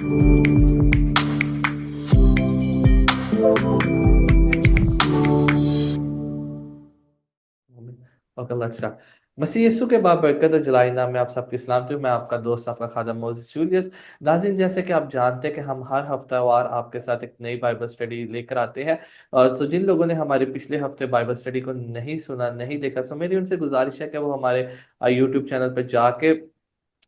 Okay let's start. मसीह यीशु के बाबरकत और जलाई नाम में आप सबकी सलाम दूं। मैं आपका दोस्त आपका खादम मोसेस जूलियस। नाज़रीन, जैसे कि आप जानते हैं कि हम हर हफ्तावार आपके साथ एक नई बाइबल स्टडी लेकर आते हैं। और तो जिन लोगों ने हमारे पिछले हफ्ते बाइबल स्टडी को नहीं सुना नहीं देखा, सो मेरी उनसे गुजारिश है कि वो हमारे यूट्यूब चैनल पर जाके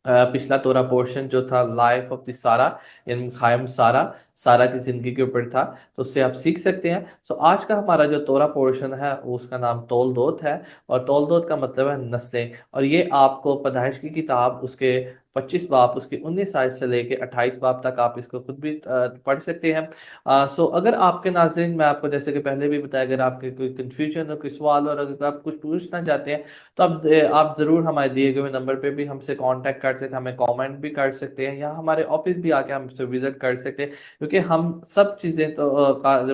पिछला तोरा पोर्शन जो था लाइफ ऑफ द सारा यानी खायम सारा सारा की जिंदगी के ऊपर था, तो उससे आप सीख सकते हैं। सो आज का हमारा जो तोरा पोर्शन है वो उसका नाम तौल दोत है। और तौल दोत का मतलब है नस्लें। और ये आपको पैदाइश की किताब उसके 25 बाब उसके 19 आयत से लेके 28 बाब तक आप इसको खुद भी पढ़ सकते हैं। सो अगर आपके नाज़रीन, मैं आपको जैसे कि पहले भी बताया, अगर आपके कोई कंफ्यूजन हो कोई सवाल और अगर आप कुछ पूछना चाहते हैं तो आप ज़रूर हमारे दिए गए नंबर पे भी हमसे कांटेक्ट कर सकते हैं, हमें कमेंट भी कर सकते हैं या हमारे ऑफिस भी आके हमसे विजिट कर सकते हैं। क्योंकि हम सब चीज़ें तो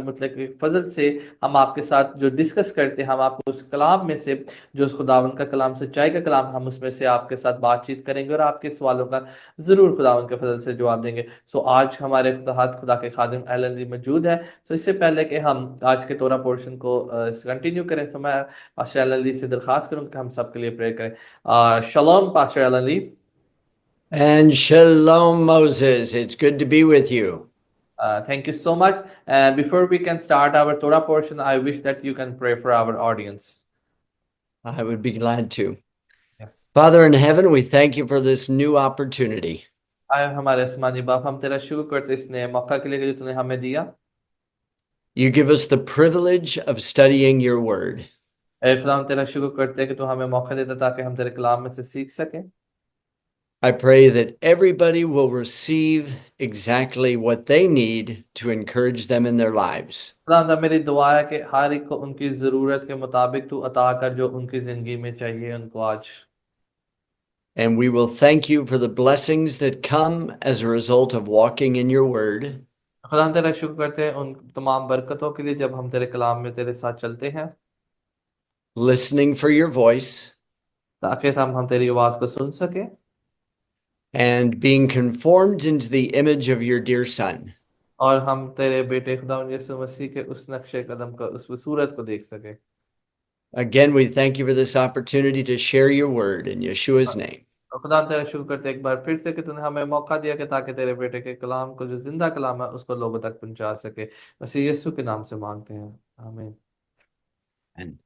मतलब कि फजल से हम आपके साथ जो डिस्कस करते हैं, हम आपको उस कलाम में से जो उस खुदावन का कलाम सच्चाई का कलाम, हम उसमें से आपके साथ बातचीत करेंगे और आपके सवालों का ज़रूर खुदावन के फजल से जवाब देंगे। सो आज हमारे तहत खुदा के खादिम एलन जी मौजूद है। तो इससे पहले कि हम आज के तोरा पोर्शन को कंटिन्यू करें, तो मैं पास्टर एलन ली से दरख्वास्त करूँ कि हम सबके लिए प्रे करें। Shalom pastor Alan Lee. And shalom, Moses. It's good to be with you. Thank you so much. And before we can start our Torah portion, I wish that you can pray for our audience. I would be glad to. Yes. Father in heaven, we thank you for this new opportunity. आए हमारे आसमानी बाप, हम तेरा शुक्र करते इस नए मौका के लिए जो तूने हमें दिया। You give us the privilege of studying your word. ऐ खुदा, हम तेरा शुक्र करते हैं कि तू हमें मौका देता ताकि हम तेरे कलाम में से सीख सकें। I pray that everybody will receive exactly what they need to encourage them in their lives. खुदा, मेरी दुआ है कि हर एक को उनकी ज़रूरत के मुताबिक तू अता कर जो उनकी ज़िंदगी में चाहिए उनको आज। And we will thank you for the blessings that come as a result of walking in your word. खुदा, हम तेरा शुक्र करते हैं उन तमाम बरकतों के लिए जब हम तेरे कलाम में तेरे साथ चलते हैं, Listening for your voice, ताकि हम तेरी आवाज़ को सुन सकें and being conformed into the image of your dear Son. और हम तेरे बेटे खुदा यीशु मसीह के उस नक्शे कदम का उस सूरत को देख सके। Again, we thank you for this opportunity to share your word in Yeshua's name. और खुदा तेरा शुक्र करते एक बार फिर से कि तूने हमें मौका दिया कि ताकि तेरे बेटे के कलाम को जो जिंदा कलाम है उसको लोगों तक पहुंचा सके। मसीह यीशु के नाम से मांगते हैं, आमीन। And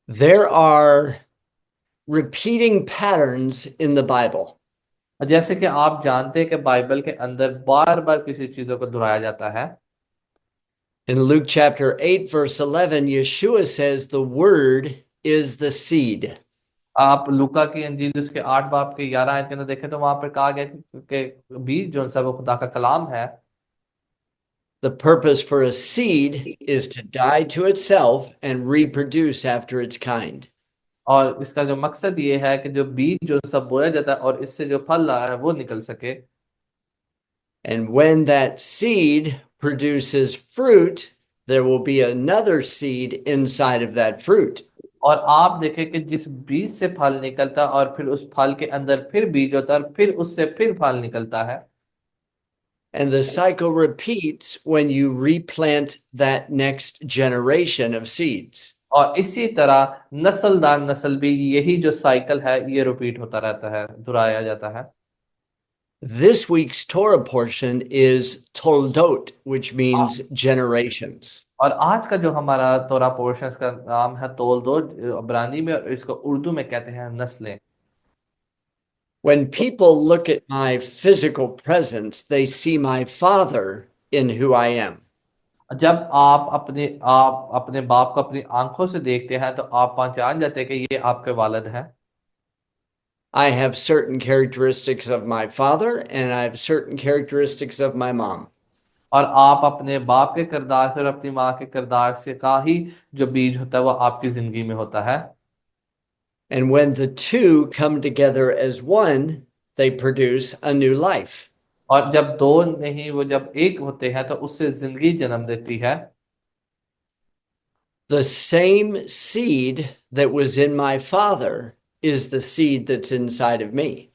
there are repeating patterns in the Bible. जैसे कि आप जानते हैं कि बाइबल के अंदर बार बार किसी चीजों को दोहराया जाता है। In Luke chapter 8, verse 11, Yeshua says the word is the seed. आप लूका की अंजील उसके 8 बाब के 11 आयत के अंदर देखें तो वहां पर कहा गया कि बीज जो सा वो खुदा का कलाम है। The purpose for a seed is to die to itself and reproduce after its kind. और इसका जो मकसद ये है कि जो बीज जो सब बोया जाता है और इससे जो फल रहा है वो निकल सके। And when that seed produces fruit, there will be another seed inside of that fruit. और आप देखें कि जिस बीज से फल निकलता है और फिर उस फल के अंदर फिर बीज होता है और फिर उससे फिर फल निकलता है। And the cycle repeats when you replant that next generation of seeds. और इसी तरह नस्ल दर नस्ल भी यही जो साइकिल है ये रिपीट होता रहता है, दोहराया जाता है। This week's Torah portion is Toldot, which means generations. और आज का जो हमारा तोरा पोर्शन का नाम है तोल दो अब्रानी में, और इसको उर्दू में कहते हैं नस्लें। When people look at my physical presence, they see my father in who I am. जब आप अपने बाप को अपनी आंखों से देखते हैं तो आप पहचान जाते हैं कि ये आपके वालिद हैं। I have certain characteristics of my father and I have certain characteristics of my mom. और आप अपने बाप के किरदार से और अपनी माँ के किरदार से का ही जो बीज होता है वो आपकी जिंदगी में होता है। And when the two come together as one, they produce a new life. और जब दो नहीं वो जब एक होते हैं तो उससे जिंदगी जन्म देती है। The same seed that was in my father is the seed that's inside of me.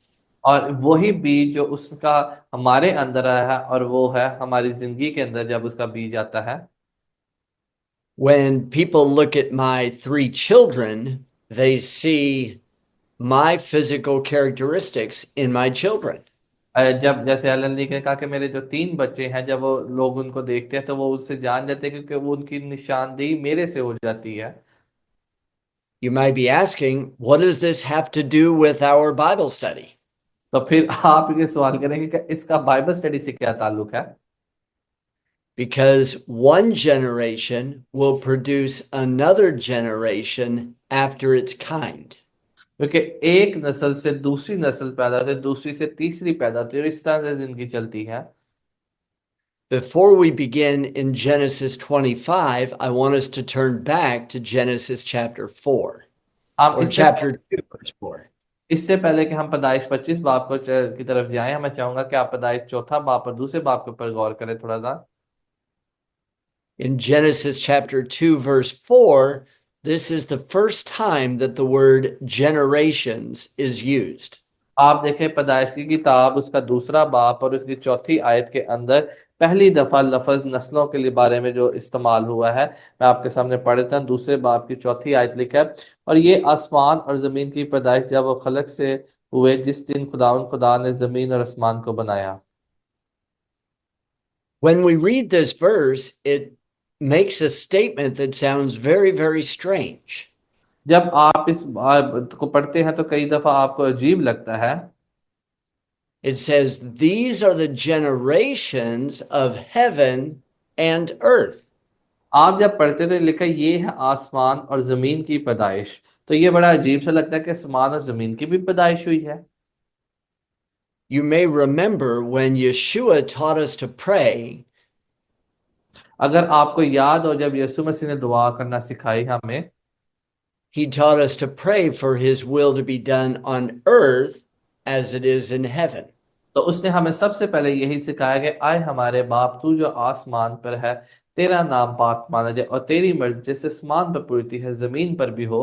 और वही बीज जो उसका हमारे अंदर है, और वो है हमारी जिंदगी के अंदर जब उसका बीज आता है। When people look at my three children, they see my physical characteristics in my children. जब जैसे एलन ली ने कहा कि मेरे जो 3 बच्चे हैं, जब वो लोग उनको देखते हैं तो वो उससे जान जाते हैं, क्योंकि वो उनकी निशानदेही मेरे से हो जाती है। You might be asking, what does this have to do with our Bible study? तो फिर आप ये सवाल करेंगे कि इसका बाइबल स्टडी से क्या ताल्लुक है। Because one generation will produce another generation after its kind. क्योंकि एक नस्ल से दूसरी नस्ल पैदा होती है, दूसरी से तीसरी पैदा होती है, और इस तरह से जिंदगी चलती है। Before we begin in Genesis 25, I want us to turn back to Genesis chapter 4 हम or इससे chapter 2, verse 4. इससे पहले कि हम पैदाइश 25 बाब की तरफ जाएं, मैं चाहूंगा कि आप पैदाइश चौथा बाब और दूसरे बाब के ऊपर गौर करें थोड़ा सा। In Genesis chapter 2, verse 4, this is the first time that the word generations is used. आप देखें पैदाइश की किताब उसका दूसरा बाब और उसकी चौथी आयत के अंदर पहली दफा लफ्ज नस्लों के लिए बारे में जो इस्तेमाल हुआ है, मैं आपके सामने पढ़ देता हूं। दूसरे बाब की चौथी आयत लिखा है, और ये आसमान और जमीन की पैदाइश जब वो खलक से हुए, जिस दिन खुदा ने जमीन और आसमान को बनाया। When we read this verse, it makes a statement that sounds very, very strange. जब आप इस बात को पढ़ते हैं तो कई दफा आपको अजीब लगता है। It says, these are the generations of heaven and earth. आप जब पढ़ते तो लिखा ये है आसमान और जमीन की पैदाइश, तो ये बड़ा अजीब सा लगता है कि आसमान और जमीन की भी पैदाइश हुई है। You may remember when Yeshua taught us to pray, अगर आपको याद हो जब यीशु मसीह ने दुआ करना सिखाई हमें, he taught us to pray for his will to be done on earth as it is in heaven. तो उसने हमें सबसे पहले यही सिखाया कि आए हमारे बाप तू जो आसमान पर है, तेरा नाम पाक माना जाए, और तेरी मर्जी जैसे आसमान पर पूरी है जमीन पर भी हो।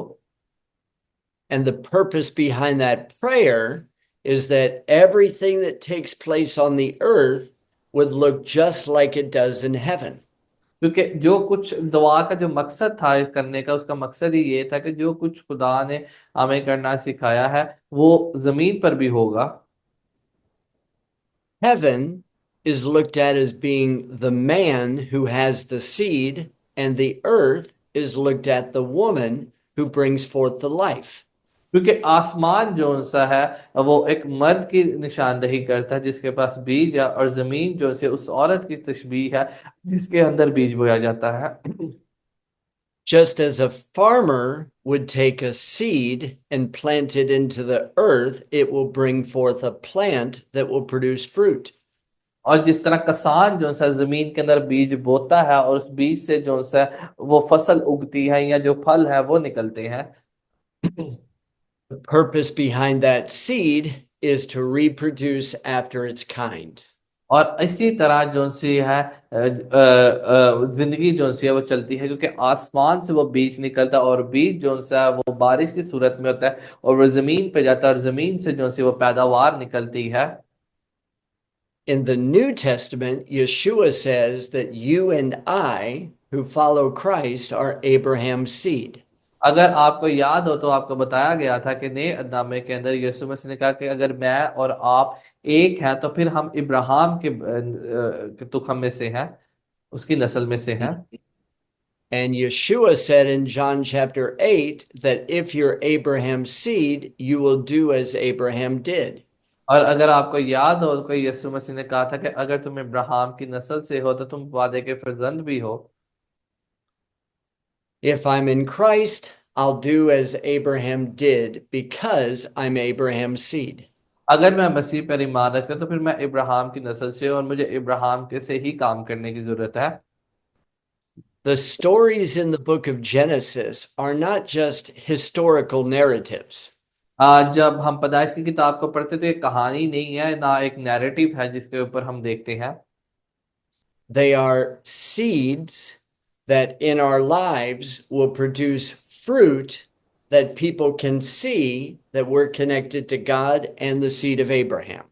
And the purpose behind that prayer is that everything that takes place on the earth would look just like it does in heaven. क्योंकि जो कुछ दुआ का जो मकसद था करने का, उसका मकसद ही ये था कि जो कुछ खुदा ने हमें करना सिखाया है वो जमीन पर भी होगा। Heaven is looked at as being the man who has the seed, and the earth is looked at the woman who brings forth the life. क्योंकि आसमान जो सा है वो एक मर्द की निशानदेही करता है जिसके पास बीज है, और जमीन जो से उस औरत की तशबीह है जिसके अंदर बीज बोया जाता है। Just as a farmer would take a seed and plant it into the earth, it will bring forth a plant that will produce fruit. और जिस तरह किसान जो सा जमीन के अंदर बीज बोता है, और उस बीज से जो सा वो फसल उगती है या जो फल है वो निकलते हैं। The purpose behind that seed is to reproduce after its kind. और इसी तरह जो सी है जिंदगी जो सी है वो चलती है, क्योंकि आसमान से वो बीज निकलता है, और बीज जो सा है वो बारिश की सूरत में होता है, और वो जमीन पे जाता है, और जमीन से जो सी वो पैदावार निकलती है। In the New Testament, Yeshua says that you and I, who follow Christ, are Abraham's seed. अगर आपको याद हो तो आपको बताया गया था कि नए नामे के अंदर यीशु मसीह ने कहा कि अगर मैं और आप एक हैं तो फिर हम इब्राहिम के तुखम में से हैं, उसकी नस्ल में से हैं। And Yeshua said in John chapter 8 that if you're Abraham's seed, you will do as Abraham did. और अगर आपको याद हो तो यीशु मसीह ने कहा था कि अगर तुम इब्राहिम की नस्ल से हो तो तुम वादे के फर्जंद भी हो। If I'm in Christ, I'll do as Abraham did because I'm Abraham's seed. अगर मैं मसीह पर ईमान रखता हूं, तो फिर मैं इब्राहिम की नस्ल से हूं, और मुझे इब्राहिम के से ही काम करने की जरूरत है। The stories in the book of Genesis are not just historical narratives. जब हम पैदाइश की किताब को पढ़ते तो ये कहानी नहीं है ना, एक नैरेटिव है जिसके ऊपर हम देखते हैं। They are seeds that in our lives will produce fruit that people can see that we're connected to God and the seed of Abraham.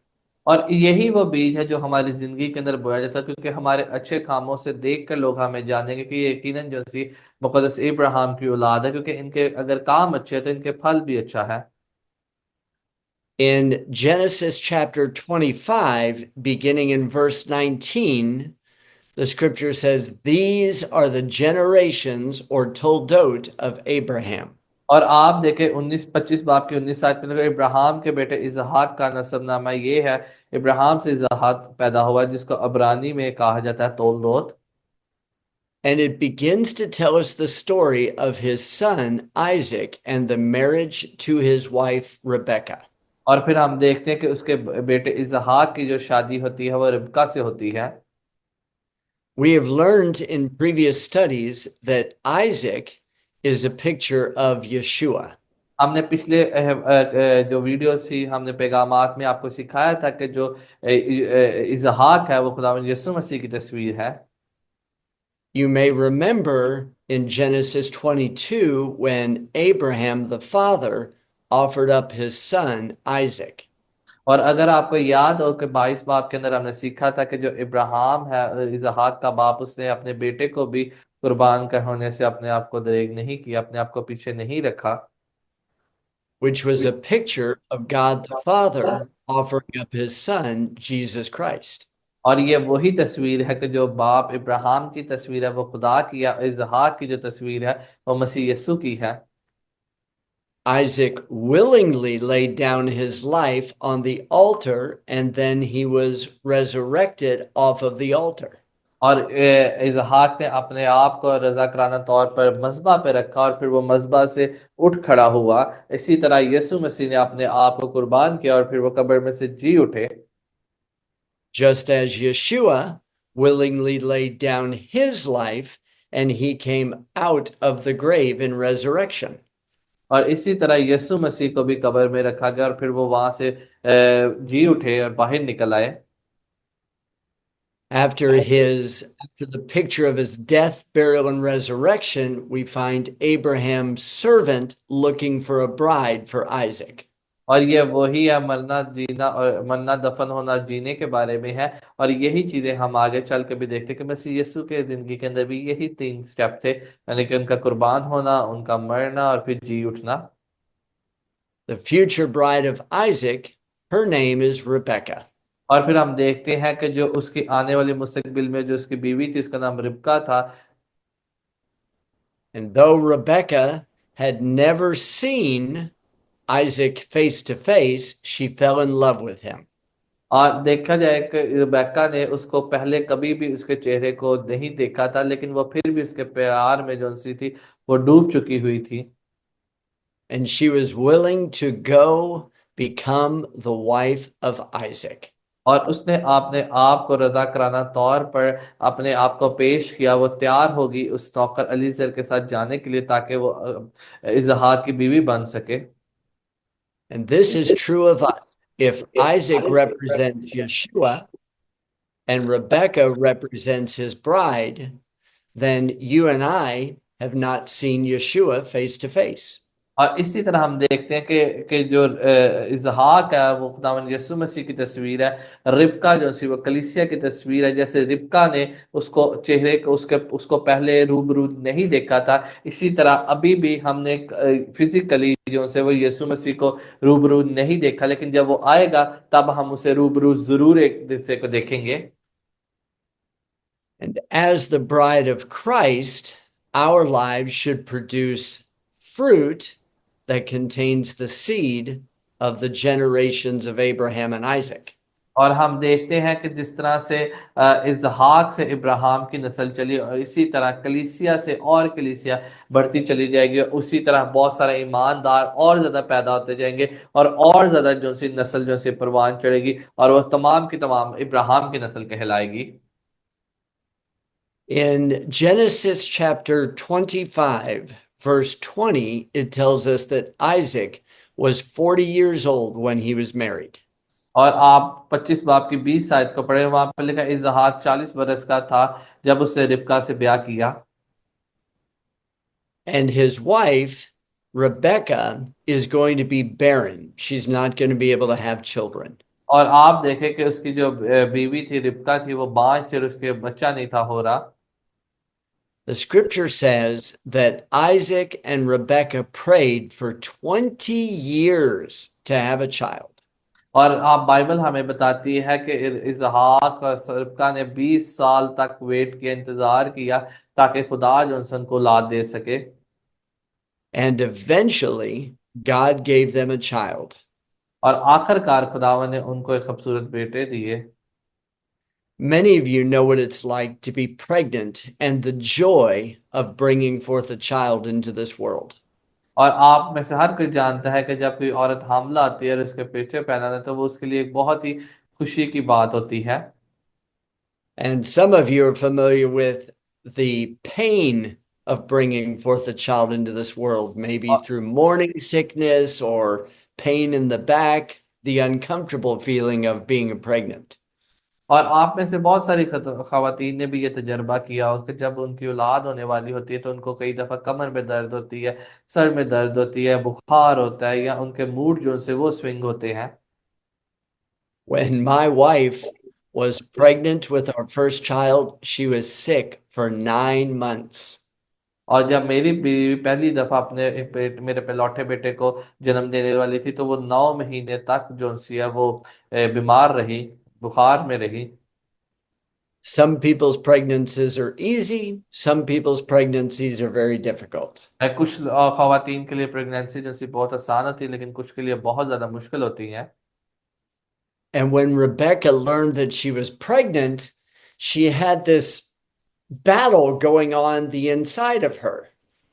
और यही वो बीज है जो हमारी जिंदगी के अंदर बोया जाता है, क्योंकि हमारे अच्छे कामों से देख कर लोग हमें जानेंगे कि ये यकीनन जो सी मुकद्दस इब्राहिम की औलाद है, क्योंकि इनके अगर काम अच्छे हैं तो इनके फल भी अच्छा है। In Genesis chapter 25, beginning in verse 19, the scripture says, "These are the generations or toldot of Abraham." और आप देखें 19-25 बाब की 19 आयत में देखो, इब्राहिम के बेटे इसहाक का नसबनामा ये है। इब्राहिम से इसहाक पैदा हुआ, जिसको अब्रानी में कहा जाता है तोलदोत। And it begins to tell us the story of his son Isaac and the marriage to his wife Rebekah. और फिर हम देखते हैं कि उसके बेटे इसहाक की जो शादी होती है वो रिबका से होती है। We have learned in previous studies that Isaac is a picture of Yeshua. हमने पिछले जो वीडियो थी, हमने पैगामात में आपको सिखाया था कि जो इसहाक है वो खुदावंद यीशु मसीह की तस्वीर है। You may remember in Genesis 22 when Abraham the father offered up his son Isaac. और अगर आपको याद हो कि 22 बाब के अंदर हमने सीखा था कि जो इब्राहिम है इसहाक का बाप, उसने अपने बेटे को भी कुर्बान कर होने से अपने आप को दरेग नहीं किया, अपने आप को पीछे नहीं रखा। Which was a picture of God the Father offering up his son, Jesus Christ. और ये वही तस्वीर है कि जो बाप इब्राहिम की तस्वीर है वो खुदा की, या इसहाक की जो तस्वीर है वो मसीह यीशु की है। Isaac willingly laid down his life on the altar, and then he was resurrected off of the altar. और इसहाक ने अपने आप को रजा कराना तौर पर मज़बा पे रखा और फिर वो मज़बा से उठ खड़ा हुआ। इसी तरह यीशु मसीह ने अपने आप को कुर्बान किया और फिर वो कब्र में से जी उठे। Just as Yeshua willingly laid down his life and he came out of the grave in resurrection. और इसी तरह यीशु मसीह को भी कब्र में रखा गया और फिर वो वहां से जी उठे और बाहर निकल आए। After the picture of his death, burial, and resurrection, we find Abraham's servant looking for a bride for Isaac. और ये वही है, मरना जीना और मरना दफन होना जीने के बारे में है। और यही चीजें हम आगे चल के भी देखते हैं कि मसीह यीशु के जिंदगी के अंदर भी यही 3 स्टेप थे, यानी कि उनका कुर्बान होना, उनका मरना और फिर जी उठना। The future bride of Isaac, her name is Rebekah. और फिर हम देखते हैं कि जो उसकी आने वाली मुस्तकबिल में जो उसकी बीवी थी, उसका नाम रिबका था। And though Rebekah had never seen Isaac face to face, she fell in love with him. और देखा जाए कि रिबेक्का ने उसको पहले कभी भी उसके चेहरे को नहीं देखा था, लेकिन वो फिर भी उसके प्यार में जो सी थी वो डूब चुकी हुई थी। And she was willing to go become the wife of Isaac. और उसने अपने आप को रजा कराना तौर पर अपने आप को पेश किया। वो तैयार होगी उस नौकर अलीजर के साथ जाने के लिए, ताकि वो इसहाक की बीवी बन सके। And this is true of us. If Isaac represents Yeshua and Rebekah represents his bride, then you and I have not seen Yeshua face to face. और इसी तरह हम देखते हैं कि जो इसहाक है वो खुदावंद यीशु मसीह की तस्वीर है। रिबका जो सी वो कलीसिया की तस्वीर है। जैसे रिबका ने उसको चेहरे को उसको पहले रूबरू नहीं देखा था, इसी तरह अभी भी हमने फिजिकली जो से वो यीशु मसीह को रूबरू नहीं देखा, लेकिन जब वो आएगा तब हम उसे रूबरू जरूर एक दूसरे को देखेंगे। And as the bride of Christ, our lives should produce fruit that contains the seed of the generations of Abraham and Isaac. और हम देखते हैं कि जिस तरह से इसहाक से इब्राहिम की नस्ल चली, और इसी तरह कलीसिया से और कलीसिया बढ़ती चली जाएगी, और उसी तरह बहुत सारे ईमानदार और ज्यादा पैदा होते जाएंगे, और ज्यादा जो सी नस्ल जो सी परवान चढ़ेगी, और वह तमाम की तमाम इब्राहिम की नस्ल कहलाएगी। In Genesis chapter 25, verse 20, it tells us that Isaac was 40 years old when he was married. और आप 25 बाब की 20 आयत को पढ़े, वहां पर लिखा इसहाक 40 बरस का था जब उसने रिबका से ब्याह किया। And his wife Rebecca is going to be barren. She's not going to be able to have children. और आप देखें कि उसकी जो बीवी थी रिबका थी वो बांझ थी और उसके बच्चा नहीं था हो रहा। The scripture says that Isaac and Rebecca prayed for 20 years to have a child. और आप बाइबल हमें बताती है कि इसहाक और रिबका ने 20 साल तक वेट किया, इंतजार किया ताकि खुदा जो उनको औलाद दे सके। And eventually, God gave them a child. और आखिरकार खुदावन ने उनको एक खूबसूरत बेटे दिए। Many of you know what it's like to be pregnant and the joy of bringing forth a child into this world. और आप में से हर कोई जानता है कि जब कोई औरत हामला आती है और उसके पेटे पैदा होता है तो वो उसके लिए एक बहुत ही खुशी की बात होती है। And some of you are familiar with the pain of bringing forth a child into this world, maybe through morning sickness or pain in the back, the uncomfortable feeling of being pregnant. और आप में से बहुत सारी खवातीन ने भी ये तजर्बा किया हो कि जब उनकी औलाद होने वाली होती है तो उनको कई दफा कमर में दर्द होती है, सर में दर्द होती है, बुखार होता है या उनके मूड जो से वो स्विंग होते हैं। When my wife was pregnant with our first child, she was sick for 9 months. और जब मेरी बीवी पहली दफा अपने मेरे लौटे बेटे को जन्म देने वाली थी तो वो 9 महीने तक जो सी है वो बीमार रही, बुखार में रही। Some people's pregnancies are easy, some people's pregnancies are very difficult. कुछ खवातीन के लिए प्रेगनेंसी जो सी बहुत आसान होती है लेकिन कुछ के लिए बहुत ज्यादा मुश्किल होती है। And when Rebecca learned that she was pregnant, she had this battle going on the inside of her.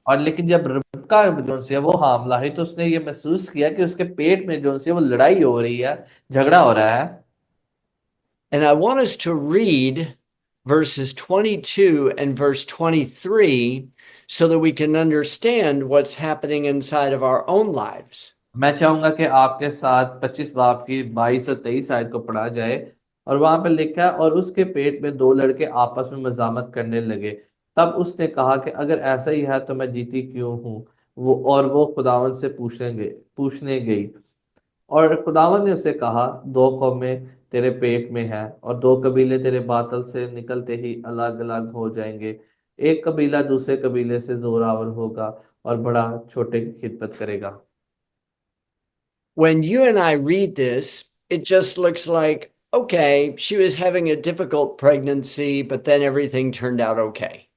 और लेकिन जब रिबका जो सी है वो हामला है तो उसने ये महसूस किया कि उसके पेट में जो सी है वो लड़ाई हो रही है, झगड़ा हो रहा है। And I want us to read verses 22 and verse 23 so that we can understand what's happening inside of our own lives. मैं चाहूंगा कि आपके साथ 25 बाब की 22 और 23 आयत को पढ़ा जाए। और वहां पे लिखा है, और उसके पेट में दो लड़के आपस में मजामत करने लगे। तब उसने कहा कि अगर ऐसा ही है तो मैं जीती क्यों हूँ। वो खुदावन से पूछने गई। और खुदावन ने उसे कहा, दो कौमें तेरे पेट में है और दो कबीले तेरे बातल से निकलते ही अलग अलग हो जाएंगे। एक कबीला दूसरे कबीले से जोरावर होगा और बड़ा छोटे की खिदमत करेगा। When you and I read this, it just looks like, okay, she was having a difficult pregnancy, but then everything turned out okay.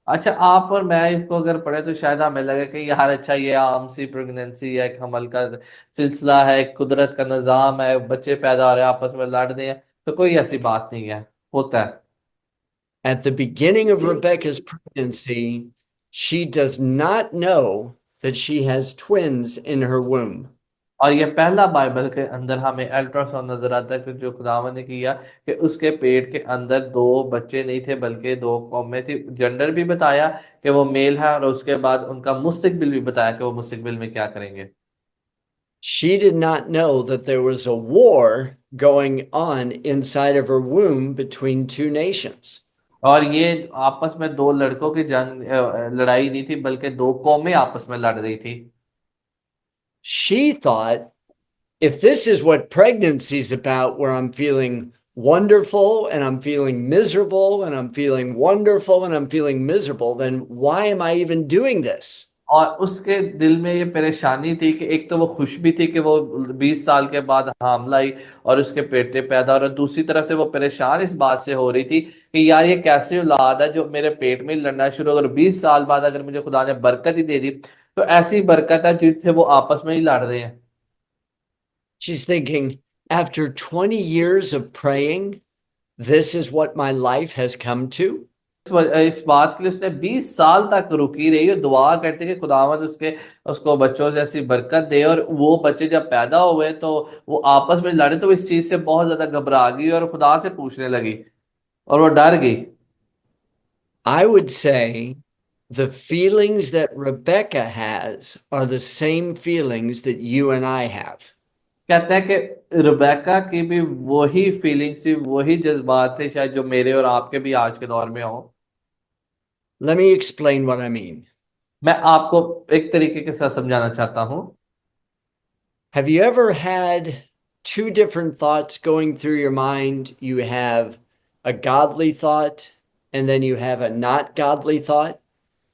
अच्छा, आप और मैं इसको अगर पढ़े तो शायद हमें लगे कि यार अच्छा ये आम सी प्रेगनेंसी है, एक हमल का सिलसिला है, एक कुदरत का निजाम है, बच्चे पैदा हो रहे हैं, आपस में लड़ रहे हैं, तो कोई ऐसी बात नहीं है, होता है। At the beginning of Rebecca's pregnancy, she does not know that she has twins in her womb. और ये पहला बाइबल के अंदर हमें अल्ट्रासाउंड नजर आता है कि जो खुदावन ने किया कि उसके पेट के अंदर दो बच्चे नहीं थे बल्कि दो कौमें थी। जेंडर भी बताया कि वो मेल है और उसके बाद उनका मुस्तकबिल भी बताया कि वो मुस्तकबिल में क्या करेंगे। She did not know that there was a war going on inside of her womb between two nations. और ये आपस में दो लड़कों की लड़ाई नहीं थी बल्कि दो कौमें आपस में लड़ रही थी। She thought, if this is what pregnancy is about, where I'm feeling wonderful and I'm feeling miserable and I'm feeling wonderful and I'm feeling miserable, then why am I even doing this? और उसके दिल में ये परेशानी थी कि एक तो वो खुश भी थी कि वो 20 साल के बाद हामला आई और उसके बेटे पैदा हो रहे, दूसरी तरफ से वो परेशान इस बात से हो रही थी कि यार ये कैसी औलाद है जो मेरे पेट में ही लड़ना शुरू, अगर 20 साल बाद अगर मुझे खुदा ने बरकत ही दे दी तो ऐसी बरकत है जिससे वो आपस में ही लड़ रहे हैं। She's thinking, after 20 years of praying, this is what my life has come to. इस बात के लिए उसने 20 साल तक रुकी रही और दुआ करते कि खुदावंद उसको बच्चों जैसी बरकत दे। और वो बच्चे जब पैदा हुए तो वो आपस में लड़े तो इस चीज से बहुत ज्यादा घबरा गई और खुदा से पूछने लगी और वो डर गई। I would say the feelings that Rebecca has are the same feelings that you and I have. कहते हैं कि रिबेका की भी वही फीलिंग्स थी, वही जज्बात थे शायद जो मेरे और आपके भी आज के दौर में हो। Let me explain what I mean. मैं आपको एक तरीके के साथ समझाना चाहता हूँ। Have you ever had two different thoughts going through your mind? You have a godly thought and then you have a not godly thought.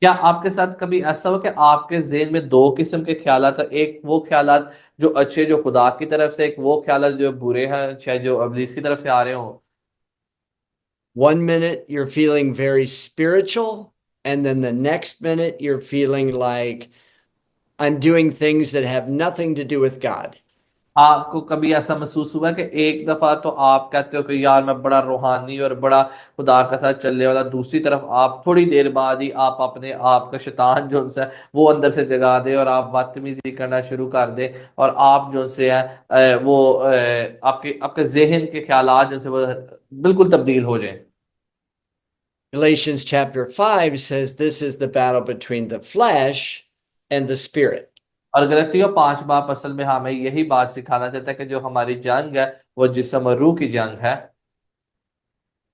क्या आपके साथ कभी ऐसा हो कि आपके ज़हन में दो किस्म के ख्यालात हैं, एक वो ख्यालात जो अच्छे जो खुदा की तरफ से, एक वो ख्यालात जो बुरे हैं शायद जो इब्लीस की तरफ से आ रहे हो? 1 minute you're feeling very spiritual, and then the next minute you're feeling like I'm doing things that have nothing to do with God. आपको कभी ऐसा महसूस हुआ कि एक दफा तो आप कहते हो कि यार मैं बड़ा रूहानी और बड़ा खुदा के साथ चलने वाला, दूसरी तरफ आप थोड़ी देर बाद ही आप अपने आप का शैतान जो है वो अंदर से जगा दे और आप बदतमीजी करना शुरू कर दे, और आप जो से है आपके आपके जहन के ख्यालात जो से वो बिल्कुल तब्दील हो जाए। Galatians chapter 5 says this is the battle between the flesh and the spirit. और गलतियों 5 बाप असल में हमें यही बात सिखाना चाहता है कि जो हमारी जंग है वो जिस्म और रूह की जंग है।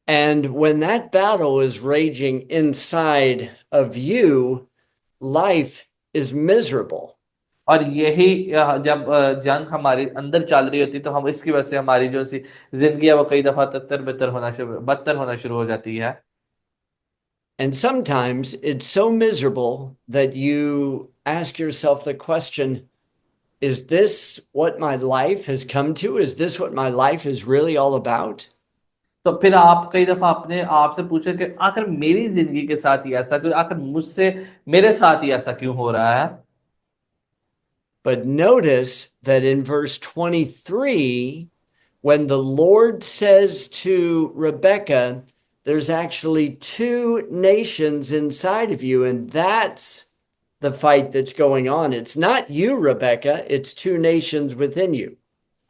And when that battle is raging inside of you, life is miserable. और यही जब जंग हमारे अंदर चल रही होती तो हम इसकी वजह से हमारी जो सी जिंदगी है वो कई दफा बदतर होना शुरू हो जाती है। And sometimes it's so miserable that you ask yourself the question, is this what my life has come to? Is this what my life is really all about? तो फिर आप कई दफा अपने आप से पूछे कि आखिर मेरी जिंदगी के साथ ही ऐसा क्यों, आखिर मुझसे मेरे साथ ही ऐसा क्यों हो रहा है? But notice that in verse 23, when the Lord says to Rebecca, there's actually two nations inside of you, and that's the fight that's going on. It's not you, Rebecca, it's two nations within you.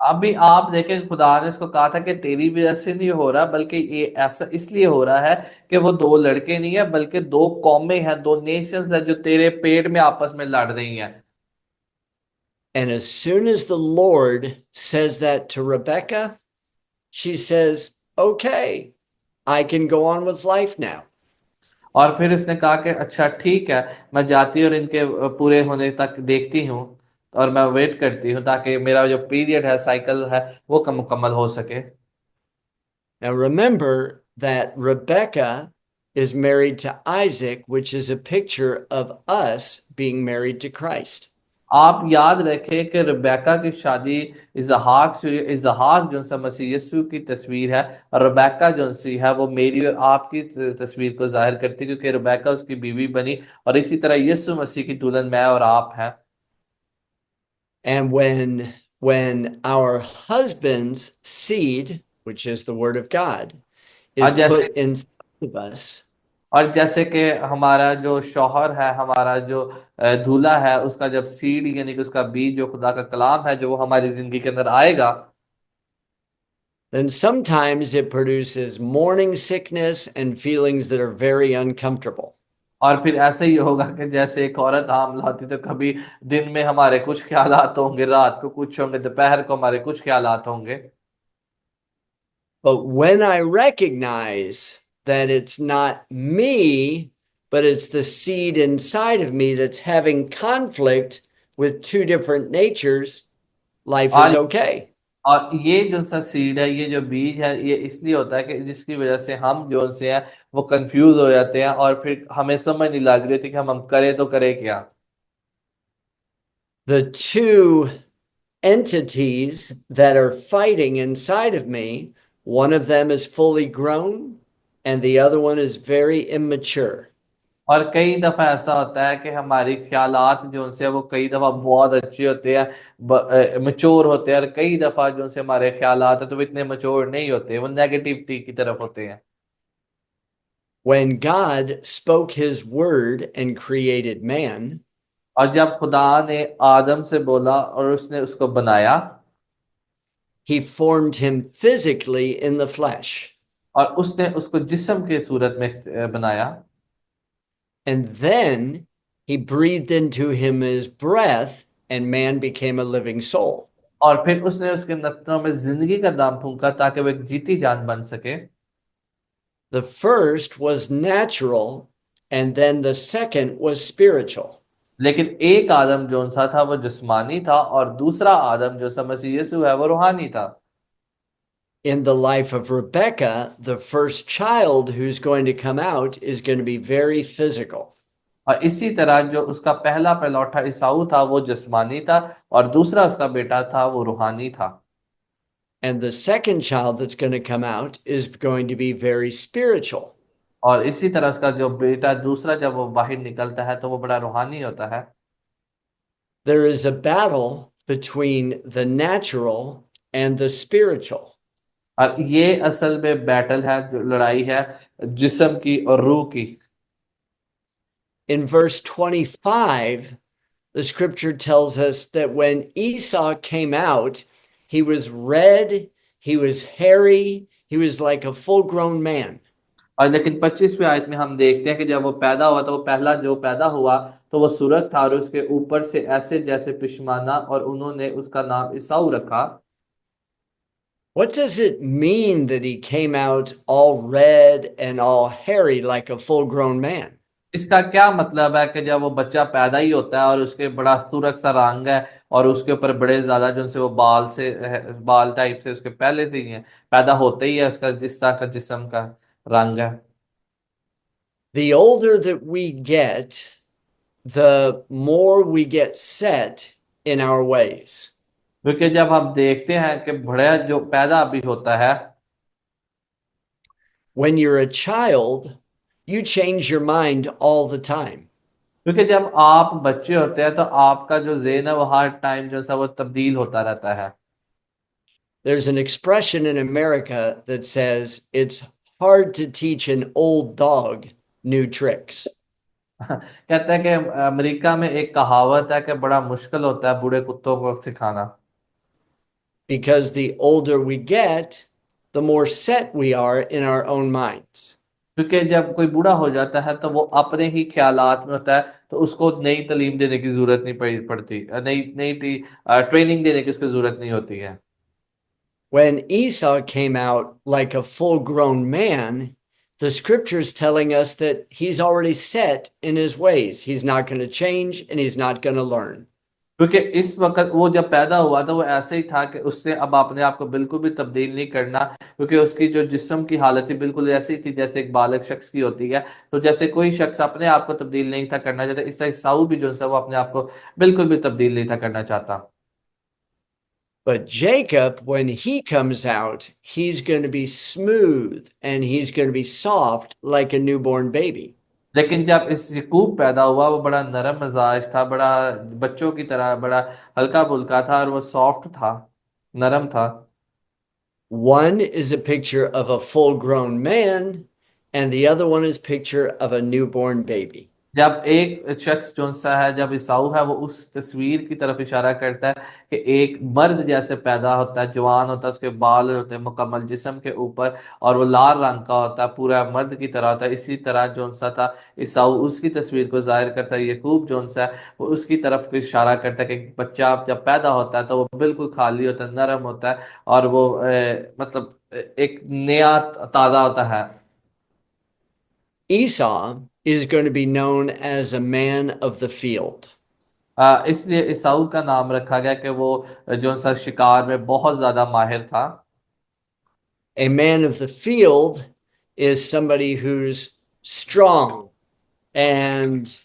अभी आप देखें खुदा ने इसको कहा था कि तेरी वजह से नहीं हो रहा, बल्कि ये ऐसा इसलिए हो रहा है कि वो दो लड़के नहीं है बल्कि दो कौमें हैं, दो नेशंस हैं जो तेरे पेट में आपस में लड़ रही हैं। And as soon as the Lord says that to Rebecca, she says, okay, I can go on with life now. और फिर उसने कहा कि अच्छा ठीक है, मैं जाती और इनके पूरे होने तक देखती हूँ और मैं वेट करती हूँ ताकि मेरा जो पीरियड है, साइकिल है, वो मुकम्मल हो सके। Now remember that Rebecca is married to Isaac, which is a picture of us being married to Christ. आप याद रखें कि रिबेका की शादी इसहाक से हुई। इसहाक जो सा मसीह यीशु की तस्वीर है, और रिबेका जो सी है वो मेरी और आपकी तस्वीर को जाहिर करती है, क्योंकि रिबेका उसकी बीवी बनी और इसी तरह यीशु मसीह की दुल्हन मैं और आप हैं। And when our husband's seed, which is the word of God, is और जैसे put inside of us, और जैसे कि हमारा जो शौहर है, हमारा जो दूल्हा है, उसका जब सीड यानी कि उसका बीज जो खुदा का कलाम है जो वो हमारी जिंदगी के अंदर आएगा, then sometimes it produces morning sickness and feelings that are very uncomfortable. और फिर ऐसे ही होगा कि जैसे एक औरत हामला होती तो कभी दिन में हमारे कुछ ख्यालात होंगे, रात को कुछ होंगे, दोपहर को हमारे कुछ ख्यालात होंगे। But when I recognize that it's not me, but it's the seed inside of me that's having conflict with two different natures, life is और okay. और ये जो सा सीड है, ये जो बीज है, ये इसलिए होता है कि जिसकी वजह से हम जो से हैं वो कंफ्यूज हो जाते हैं और फिर हमें समझ नहीं लग रही होती कि हम करें तो करें क्या। The two entities that are fighting inside of me, one of them is fully grown and the other one is very immature. और कई दफा ऐसा होता है कि हमारी ख्यालात जो उनसे वो कई दफा बहुत अच्छे होते हैं, मचोर होते हैं, और कई दफा जो उनसे हमारे ख्यालात है तो वो इतने मचोर नहीं होते, वो नेगेटिविटी की तरफ होते हैं। When God spoke his word and created man, और जब खुदा ने आदम से बोला और उसने उसको बनाया, he formed him physically in the flesh. और उसने उसको जिस्म के सूरत में बनाया, And then he breathed into him his breath, and man became a living soul. और फिर उसने उसके नथनों में जिंदगी का दाम फूंका ताकि वो एक जीती जान बन सके। The first was natural, and then the second was spiritual. लेकिन एक आदम जो सा था वो जिस्मानी था और दूसरा आदम जो सा मसीह यीशु है वो रूहानी था। In the life of Rebecca, the first child who's going to come out is going to be very physical. और इसी तरह जो उसका पहला पहलौठा ईसाऊ था वो जिस्मानी था और दूसरा उसका बेटा था वो रूहानी था। And the second child that's going to come out is going to be very spiritual. और इसी तरह उसका जो बेटा दूसरा जब वो बाहर निकलता है तो वो बड़ा रूहानी होता है। There is a battle between the natural and the spiritual. और ये असल में बैटल है, जो लड़ाई है जिस्म की और रूह की। In verse 25, the scripture tells us that when Esau came out, he was red, he was hairy, he was like a full-grown man. और लेकिन 25वीं आयत में हम देखते हैं कि जब वो पैदा हुआ तो वो पहला जो पैदा हुआ तो वो सुरख था और उसके ऊपर से ऐसे जैसे पिशमाना, और उन्होंने उसका नाम ईसाऊ रखा। What does it mean that he came out all red and all hairy like a full-grown man? इसका क्या मतलब है कि जब वो बच्चा पैदा ही होता है और उसके बड़ा सुरख सा रंग है और उसके ऊपर बड़े ज्यादा जो से वो बाल टाइप से उसके पहले से ही है, पैदा होते ही है उसका जिस तरह का जिस्म का रंग है। The older that we get, the more we get set in our ways. क्योंकि जब हम देखते हैं कि बड़ा जो पैदा अभी होता है, When you're a child, you change your mind all the time. क्योंकि जब आप बच्चे होते हैं तो आपका जो ज़हन है वो हर टाइम जो सा वो तब्दील होता रहता है। There's an expression in America that says it's hard to teach an old dog new tricks. कहते हैं कि अमेरिका में एक कहावत है कि बड़ा मुश्किल होता है बूढ़े कुत्तों को सिखाना। Because the older we get, the more set we are in our own minds. क्योंकि जब कोई बूढ़ा हो जाता है तो वो अपने ही ख्यालात में होता है, तो उसको नई तालीम देने की जरूरत नहीं पड़ती, नई नई ट्रेनिंग देने की उसकी जरूरत नहीं होती है। When Esau came out like a full grown man, the scripture's telling us that he's already set in his ways. He's not going to change and he's not going to learn. क्योंकि इस वक्त वो जब पैदा हुआ था वो ऐसे ही था कि उसने अब अपने आप को बिल्कुल भी तब्दील नहीं करना, क्योंकि उसकी जो जिस्म की हालत थी बिल्कुल ऐसी थी जैसे एक बालक शख्स की होती है। तो जैसे कोई शख्स अपने आप को तब्दील नहीं था करना चाहता, इस तरह साऊ भी जो है वो अपने आप को बिल्कुल भी तब्दील नहीं था करना चाहता। But Jacob, when he comes out, he's going to be smooth and he's going to be soft like a newborn baby. लेकिन जब इस यकूब पैदा हुआ वो बड़ा नरम मिजाज था, बड़ा बच्चों की तरह बड़ा हल्का फुल्का था और वो सॉफ्ट था, नरम था। One is a picture of a full grown man, and the other one is picture of a newborn baby. जब एक शख्स जो सा है, जब ईसाऊ है, वो उस तस्वीर की तरफ इशारा करता है कि एक मर्द जैसे पैदा होता है, जवान होता है, उसके बाल होते हैं मुकम्मल जिस्म के ऊपर और वो लाल रंग का होता है, पूरा मर्द की तरह होता है। इसी तरह जो सा था ईसाऊ उसकी तस्वीर को जाहिर करता है। यकूब जो सा है वो उसकी तरफ को इशारा करता है कि बच्चा जब पैदा होता है तो वो बिल्कुल खाली होता है, नरम होता है और वो मतलब एक नया ताज़ा होता है। Esau is going to be known as a man of the field. इसलिए ईसाऊ का नाम रखा गया कि वो जो सा शिकार में बहुत ज्यादा माहिर था। A man of the field is somebody who's strong and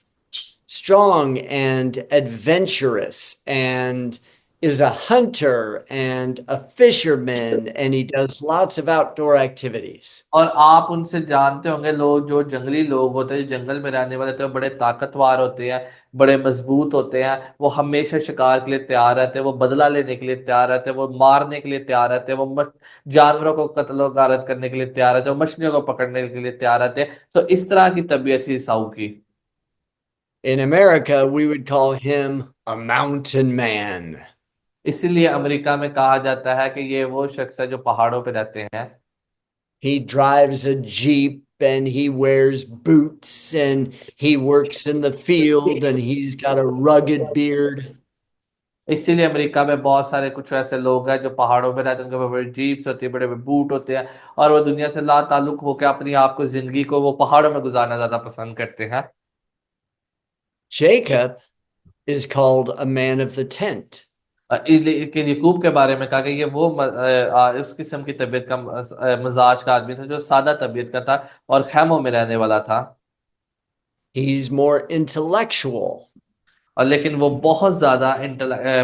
adventurous and is a hunter and a fisherman and he does lots of outdoor activities. और आप उनसे जानते होंगे, लोग जो जंगली लोग होते हैं, जो जंगल में रहने वाले होते हैं, बड़े ताकतवर होते हैं, बड़े मजबूत होते हैं। वो हमेशा शिकार के लिए तैयार रहते हैं, वो बदला लेने के लिए तैयार रहते हैं, वो मारने के लिए तैयार रहते हैं, वो जानवरों को कत्ल गारत करने के लिए तैयार रहते हैं, वो मछलियों को पकड़ने के लिए तैयार रहते हैं। तो इस तरह की तबीयत थी साऊ की। In America, we would call him a mountain man. इसीलिए अमेरिका में कहा जाता है कि ये वो शख्स है जो पहाड़ों पे रहते हैं। He drives a Jeep and he wears boots and he works in the field and he's got a rugged beard. इसीलिए अमेरिका में बहुत सारे कुछ ऐसे लोग हैं जो पहाड़ों में रहते हैं, उनके पास बड़े जीप्स होती है, बड़े बड़े बूट होते हैं, और वो दुनिया से ला ताल्लुक होकर अपनी आप को जिंदगी को वो पहाड़ों में गुजारना ज्यादा पसंद करते हैं। Jacob is called a man of the tent. लेकिन यकूब के बारे में कहा कि ये वो उस किस्म की तबीयत का मिजाज का आदमी था जो सादा तबीयत का था और खैमों में रहने वाला था। He's more intellectual. और लेकिन वो बहुत ज्यादा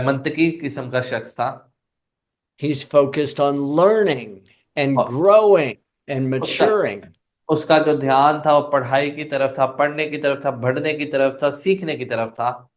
मंतकी किस्म का शख्स था। He's focused on learning and और growing and उसका maturing. उसका जो ध्यान था वो पढ़ाई की तरफ था, पढ़ने की तरफ था, बढ़ने की तरफ था, सीखने की तरफ था।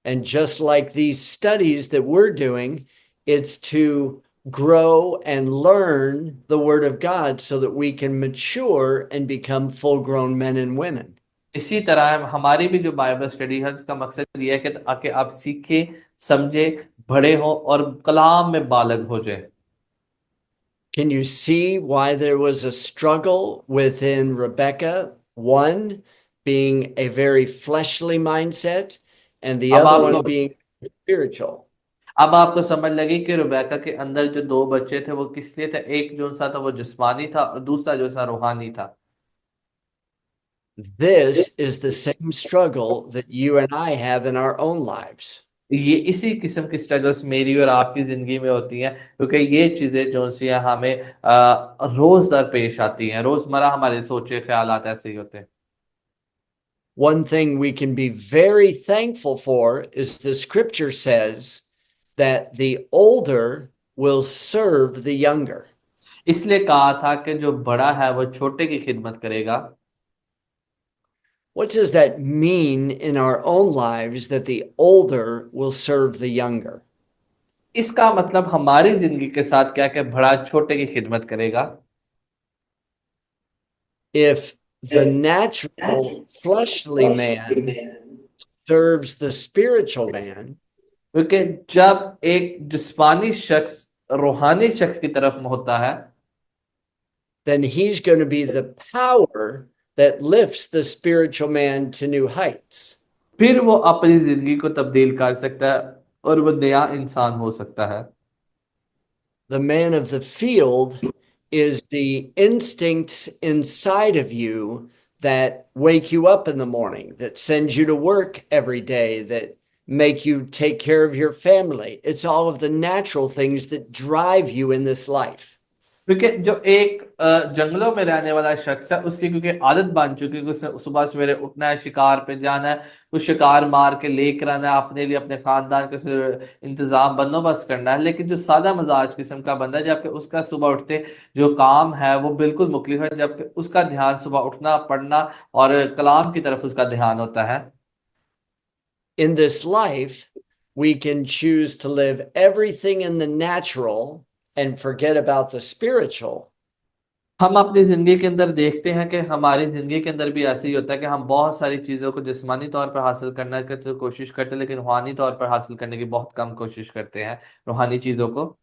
And just like these studies that we're doing, it's to grow and learn the Word of God so that we can mature and become full grown men and women. इसी तरह हमारी भी जो बाइबल स्टडी है उसका मकसद ये है कि ताकि आप सीखे, समझे, बड़े हो और कलाम में बालग हो जाए। Can you see why there was a struggle within Rebecca? One being a very fleshly mindset, and the अब other आपको one being spiritual. अब आपको समझ लगी कि रुबैका के अंदर जो दो बच्चे थे वो किस लिए थे। एक जो सा था वो जिस्मानी था और दूसरा जो सा रूहानी था। This is the same struggle that you and I have in our own lives. ये इसी किस्म की स्ट्रगल्स मेरी और आपकी जिंदगी में होती हैं, क्योंकि ये चीजें जो सी हैं हमें रोज दर पेश आती हैं, रोजमर्रा हमारे सोचे ख्यालात ऐसे ही होते हैं। One thing we can be very thankful for is the scripture says that the older will serve the younger. इसलिए कहा था कि जो बड़ा है वो छोटे की खिदमत करेगा। What does that mean in our own lives that the older will serve the younger? इसका मतलब हमारी जिंदगी के साथ क्या कि बड़ा छोटे की खिदमत करेगा। If the natural fleshly man serves the spiritual man, क्योंकि जब एक जिस्मानी शख्स रूहानी शख्स की तरफ होता है, then he's going to be the power that lifts the spiritual man to new heights. फिर वो अपनी जिंदगी को तब्दील कर सकता है और वो नया इंसान हो सकता है। The man of the field is the instincts inside of you that wake you up in the morning, that send you to work every day, that make you take care of your family. It's all of the natural things that drive you in this life. क्योंकि जो एक जंगलों में रहने वाला शख्स है उसकी क्योंकि आदत बन चुकी है कि उसे सुबह सवेरे उठना है, शिकार पे जाना है, कुछ शिकार मार के लेकर आना है अपने लिए, अपने खानदान के इंतजाम बंदोबस्त करना है। लेकिन जो सादा मजाज किस्म का बंदा है, जबकि उसका सुबह उठते जो काम है वो बिल्कुल मुख्तलिफ है, जबकि उसका ध्यान सुबह उठना, पढ़ना और कलाम की तरफ उसका ध्यान होता है। In this life, we can choose to live everything in the natural and forget about the spiritual. हम अपनी जिंदगी के अंदर देखते हैं कि हमारी जिंदगी के अंदर भी ऐसे ही होता है कि हम बहुत सारी चीजों को जिस्मानी तौर पर हासिल करने की तो कोशिश करते हैं, लेकिन रूहानी तौर पर हासिल करने की बहुत कम कोशिश करते हैं रूहानी चीजों को।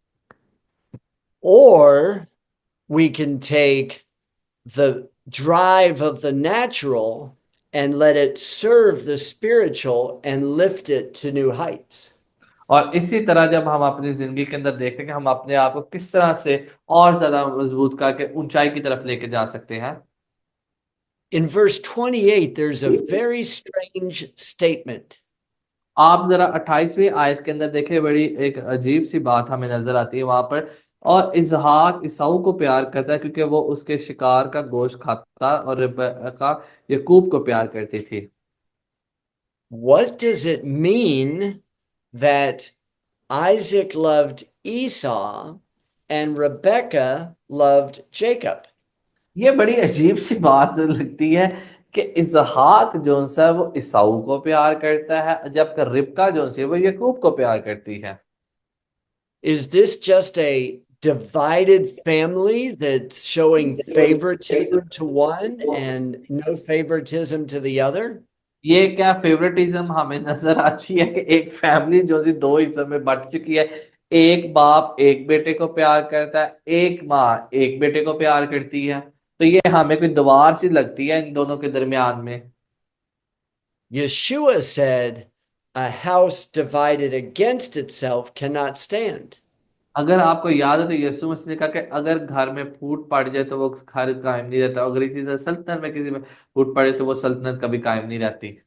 Or we can take the drive of the natural and let it serve the spiritual and lift it to new heights. और इसी तरह जब हम अपनी जिंदगी के अंदर देखते हैं कि हम अपने आप को किस तरह से और ज्यादा मजबूत करके ऊंचाई की तरफ लेके जा सकते हैं। In verse 28, there's a very strange statement. आप जरा 28वीं आयत के अंदर देखें, बड़ी एक अजीब सी बात हमें नजर आती है वहां पर। और इसहाक ईसाऊ को प्यार करता है क्योंकि वो उसके शिकार का गोश्त खाता, और रिबका यकूब को प्यार करती थी। What does it mean that Isaac loved Esau and Rebekah loved Jacob? ये बड़ी अजीब सी बात लगती है कि इसहाक जो सा है वो ईसाऊ को प्यार करता है, जबकि रिबका जो सी है वो यकूब को प्यार करती है। Is this just a divided family that's showing favoritism to one and no favoritism to the other? ये क्या फेवरेटिज्म हमें नजर आती है कि एक फैमिली जो सी दो हिस्सों में बट चुकी है। एक बाप एक बेटे को प्यार करता है, एक माँ एक बेटे को प्यार करती है। तो ये हमें कोई दीवार सी लगती है इन दोनों के दरमियान में। Yeshua said, a house divided against itself cannot stand. अगर आपको याद हो तो यीशु मसीह ने कहा कि अगर घर में फूट पड़ जाए तो वो घर कायम नहीं रहता, अगर इसी तरह सल्तनत में किसी में फूट पड़े तो वो सल्तनत कभी कायम नहीं रहती।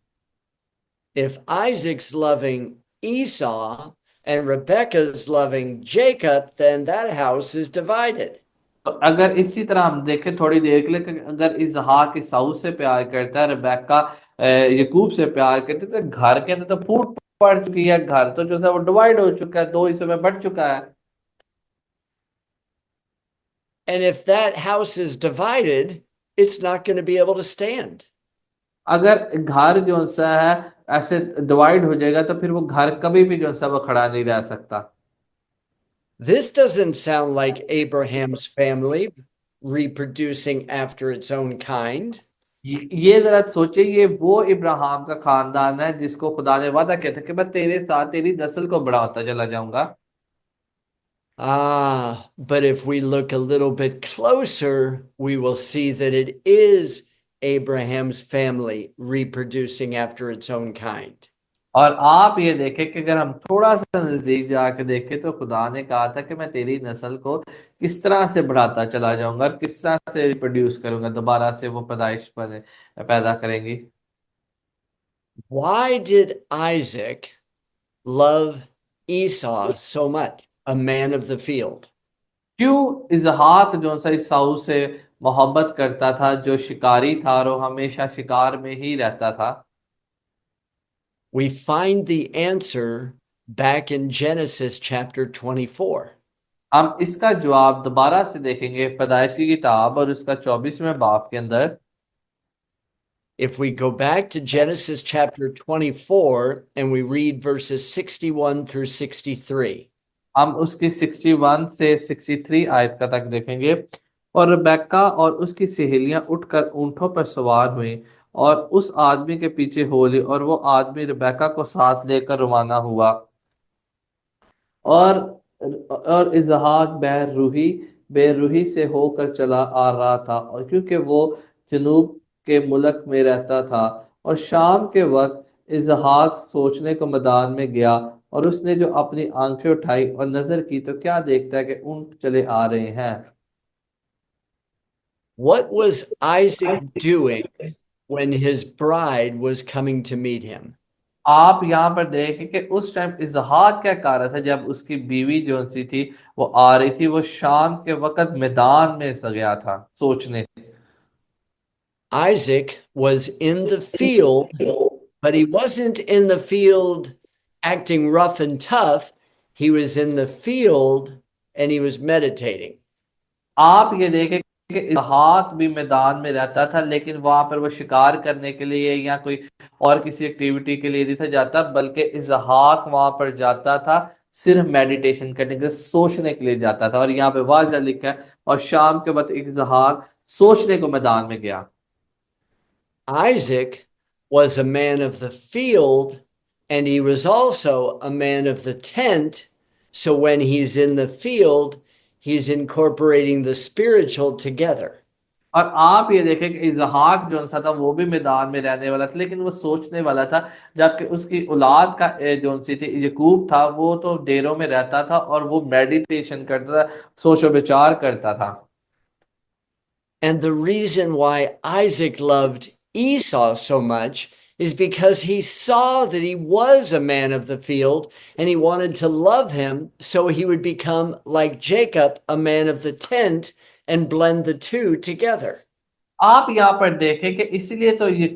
If Isaac's loving Esau and Rebekah's loving Jacob, then that house is divided. तो अगर इसी तरह हम देखें थोड़ी देर के लिए कि अगर इसहाक ईसाऊ से प्यार करता है, रिबेका यकूब से प्यार करती है, तो घर के अंदर तो फूट पड़ चुकी है, घर तो जो है वो डिवाइड हो चुका है, दो हिस्सों में बंट चुका है। And if that house is divided, it's not going to be able to stand. अगर घर जो सा है ऐसे डिवाइड हो जाएगा तो फिर वो घर कभी भी जो सा वो खड़ा नहीं रह सकता। This doesn't sound like Abraham's family reproducing after its own kind. ये जरा सोचिए, ये वो इब्राहिम का खानदान है जिसको खुदा ने वादा किया था कि मैं तेरे साथ तेरी नस्ल को बढ़ाता चला जाऊंगा। But if we look a little bit closer, we will see that it is Abraham's family reproducing after its own kind. और आप ये देखें कि अगर हम थोड़ा सा नजदीक जाके देखें तो खुदा ने कहा था कि मैं तेरी नस्ल को किस तरह से बढ़ाता चला जाऊंगा और किस तरह से रिप्रोड्यूस करूंगा, दोबारा से वो पैदा करेंगी। Why did Isaac love Esau so much, a man of the field? क्यों इसहाक जो सा ईसाऊ से मोहब्बत करता था, जो शिकारी था और वो हमेशा शिकार में ही रहता था? We find the answer back in Genesis chapter 24. हम इसका जवाब दोबारा से देखेंगे पैदाइश की किताब और उसका 24वें बाब के अंदर। If we go back to Genesis chapter 24 and we read verses 61 through 63. हम उसकी 61 से 63 आयत का तक देखेंगे। और रिबेक्का और उसकी सहेलियां उठकर ऊंटों पर सवार हुई और उस आदमी के पीछे हो ली, और वो आदमी रिबेक्का को साथ लेकर रवाना हुआ। और इसहाक बेरूही से होकर चला आ रहा था, और क्योंकि वो जनूब के मुल्क में रहता था। और शाम के वक्त इसहाक सोचने को मैदान में गया, और उसने जो अपनी आंखें उठाई और नजर की तो क्या देखता है कि ऊंट चले आ रहे हैं। What was Isaac doing when his bride was coming to meet him? आप यहाँ पर देखें कि उस टाइम इसहाक क्या कर रहा था जब उसकी बीवी जो सी थी वो आ रही थी, वो शाम के वक्त मैदान में से गया था सोचने। Isaac was in the field, but he wasn't in the field acting rough and tough. He was in the field and he was meditating. आप ये देखें कि इसहाक भी मैदान में रहता था, लेकिन वहां पर वो शिकार करने के लिए या कोई और किसी एक्टिविटी के लिए नहीं था जाता, बल्कि इसहाक वहां पर जाता था सिर्फ मेडिटेशन करने के लिए, सोचने के लिए जाता था। और यहाँ पे वाज़ह लिखा है, और शाम के वक्त इसहाक सोचने को मैदान में गया। Isaac was a man of the field and he was also a man of the tent. So when he's in the field, he's incorporating the spiritual together. और आप ये देखें कि इसहाक जो सा था वो भी मैदान में रहने वाला था, लेकिन वो सोचने वाला था, जबकि उसकी औलाद का जो सी थी यकूब था, वो तो डेरों में रहता था और वो मेडिटेशन करता था, सोचो विचार करता था। And the reason why Isaac loved Esau so much is because he saw that he was a man of the field and he wanted to love him so he would become like Jacob, a man of the tent, and blend the two together. आप यहाँ पर देखें कि इसलिए तो ये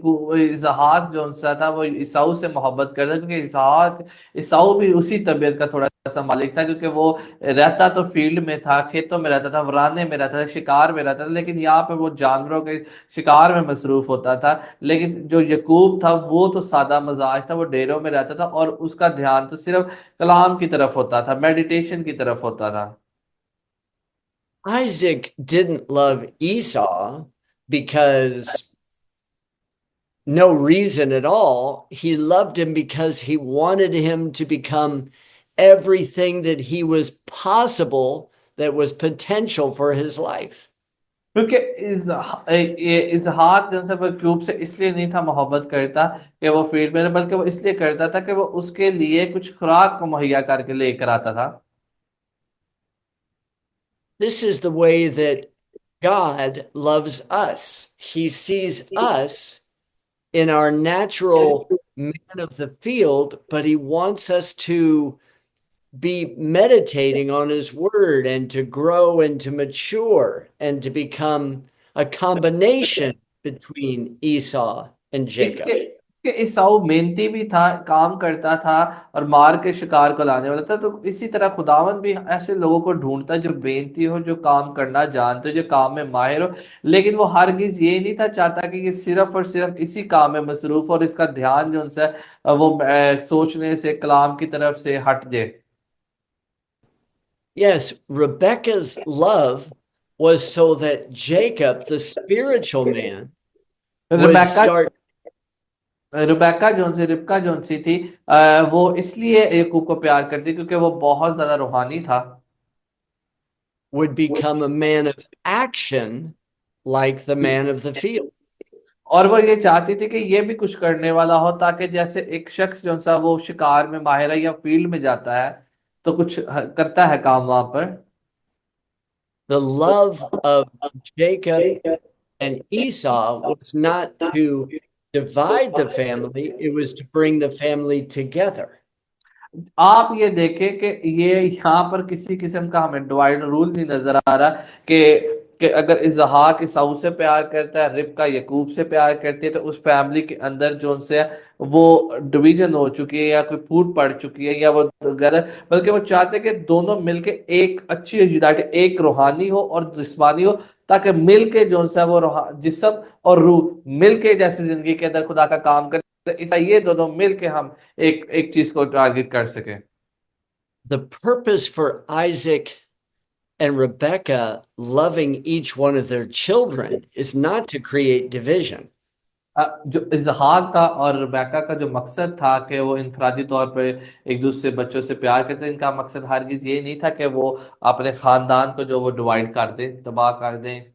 इसहाक जो सा था वो ईसाऊ से मोहब्बत करता, क्योंकि इसहाक ईसाऊ भी उसी तबीयत का थोड़ा सा मालिक था, क्योंकि वो रहता तो फील्ड में था, खेतों में रहता था, वराने में रहता था, शिकार में रहता था, लेकिन यहाँ पे वो जानवरों के शिकार में मसरूफ होता था। लेकिन जो यकूब था वो तो सादा मजाज था, वो डेरों में रहता था और उसका ध्यान तो सिर्फ कलाम की तरफ होता था, मेडिटेशन की तरफ होता था। Isaac didn't love Esau because no reason at all. He loved him because he wanted him to become everything that he was possible, that was potential for his life. क्योंकि इजहाक जो है वो याकूब से इसलिए नहीं था मोहब्बत करता कि वो फील्ड में, बल्कि वो इसलिए करता था कि वो उसके लिए कुछ खुराक को मुहैया करके लेकर आता था। This is the way that God loves us. He sees us in our natural man of the field, but he wants us to be meditating on his word and to grow and to mature and to become a combination between Esau and इसके Jacob. कि ईसाऊ मेहनती भी था, काम करता था और मार के शिकार को लाने वाला था। तो इसी तरह खुदावन भी ऐसे लोगों को ढूंढता है जो मेहनती हो, जो काम करना जानते हो, जो काम में माहिर हो। लेकिन वो हरगिज ये नहीं था चाहता कि ये सिर्फ और सिर्फ इसी काम में मसरूफ हो और इसका ध्यान जो उनसे वो सोचने से, कलाम की तरफ से हट जाए। Yes, Rebecca's love was so that Jacob, the spiritual man, would Rebecca start Rebecca जोन सी रिबका जोन सी थी, वो इसलिए याकूब को प्यार करती क्योंकि वो बहुत ज्यादा रूहानी था। would become a man of action like the man of the field. और वो ये चाहती थी कि ये भी कुछ करने वाला हो, ताकि जैसे एक शख्स जो सा वो शिकार में माहिर है या फील्ड में जाता है तो कुछ करता है काम वहां पर। The love of Jacob and Esau was not to divide the family, it was to bring the family together. आप ये देखें कि ये यहाँ पर किसी किस्म का हमें डिवाइड रूल नहीं नजर आ रहा कि अगर इजहाक ईसाऊ से प्यार करता है, रिबका याकूब से प्यार करती है, तो उस फैमिली के अंदर जो उनसे है वो डिवीजन हो चुकी है या कोई फूट पड़ चुकी है या वो गलत। बल्कि वो चाहते हैं कि दोनों मिलके एक अच्छी यूनिटी, एक रूहानी हो और जिस्मानी हो, ताकि मिलके जो उनसे वो जिस्म और रूह मिलके जैसे जिंदगी के अंदर खुदा का काम करे। ऐसा ये दोनों मिलके हम एक एक चीज को टारगेट कर सके। The purpose for Isaac and Rebekah loving each one of their children is not to create division. जो इजहाक था और रिबेका का जो मकसद था कि वो इनफरादी तौर पर एक दूसरे बच्चों से प्यार करते, इनका मकसद हरगिज ये नहीं था कि वो अपने खानदान को जो वो डिवाइड कर दे, तबाह कर दें।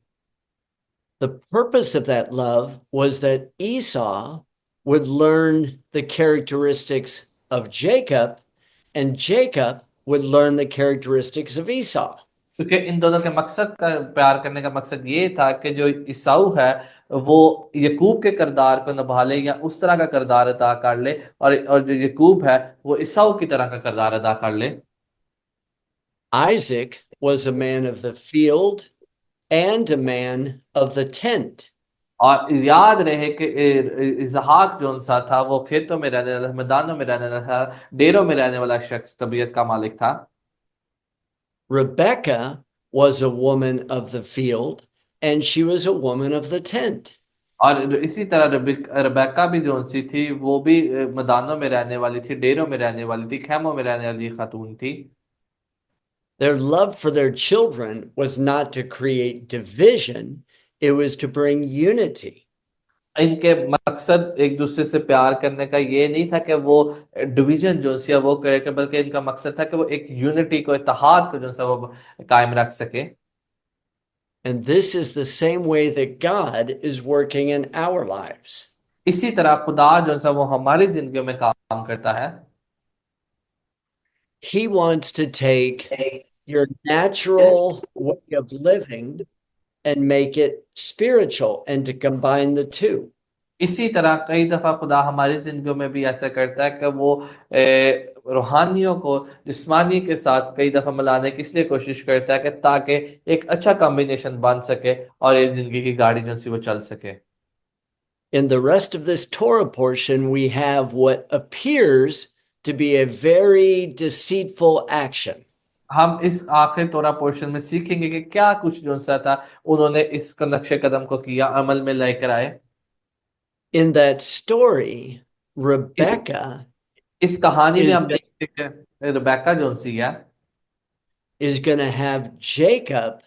The purpose of that love was that Esau would learn the characteristics of Jacob, and Jacob would learn the characteristics of Esau. क्योंकि इन दोनों के मकसद का प्यार करने का मकसद ये था कि जो ईसाऊ है वो यकूब के किरदार को निभा ले या उस तरह का किरदार अदा कर ले, और जो यकूब है वो ईसाऊ की तरह का किरदार अदा कर ले। Isaac was a man of the field and a man of the tent. और याद रहे कि इसहाक जो सा था वो खेतों में रहने वाला, मैदानों में रहने वाला था, डेरों में रहने वाला शख्स, तबीयत का मालिक था। Rebecca was a woman of the field and she was a woman of the tent. और इसी तरह रबेका भी जो सी थी वो भी मैदानों में रहने वाली थी, डेरों में रहने वाली थी, खेमों में रहने वाली खातून थी। Their love for their children was not to create division, it was to bring unity. इनके मकसद एक दूसरे से प्यार करने का ये नहीं था कि वो डिवीजन जो सी वो करे, बल्कि इनका मकसद था कि वो एक यूनिटी को, इत्तेहाद को जो सा वो कायम रख सके। And this is the same way that God is working in our lives. इसी तरह खुदा जो सा वो हमारी जिंदगी में काम करता है। He wants to take your natural way of living and make it spiritual and to combine the two. इसी तरह कई दफा खुदा हमारी जिंदगियों में भी ऐसा करता है कि वो रूहानियों को जिस्मानी के साथ कई दफा मिलाने की इसलिए कोशिश करता है कि ताकि एक अच्छा कॉम्बिनेशन बन सके और ये जिंदगी की गाड़ी जो सी वो चल सके। In the rest of this Torah portion, we have what appears to be a very deceitful action. हम इस आखिरी तोरा पोर्शन में सीखेंगे कि क्या कुछ जो सा था उन्होंने इस नक्शे कदम को किया, अमल में लेकर आए। In that story, इस Rebecca इस कहानी में is, हम देखते हैं कि रिबेका जो सी है is going to have Jacob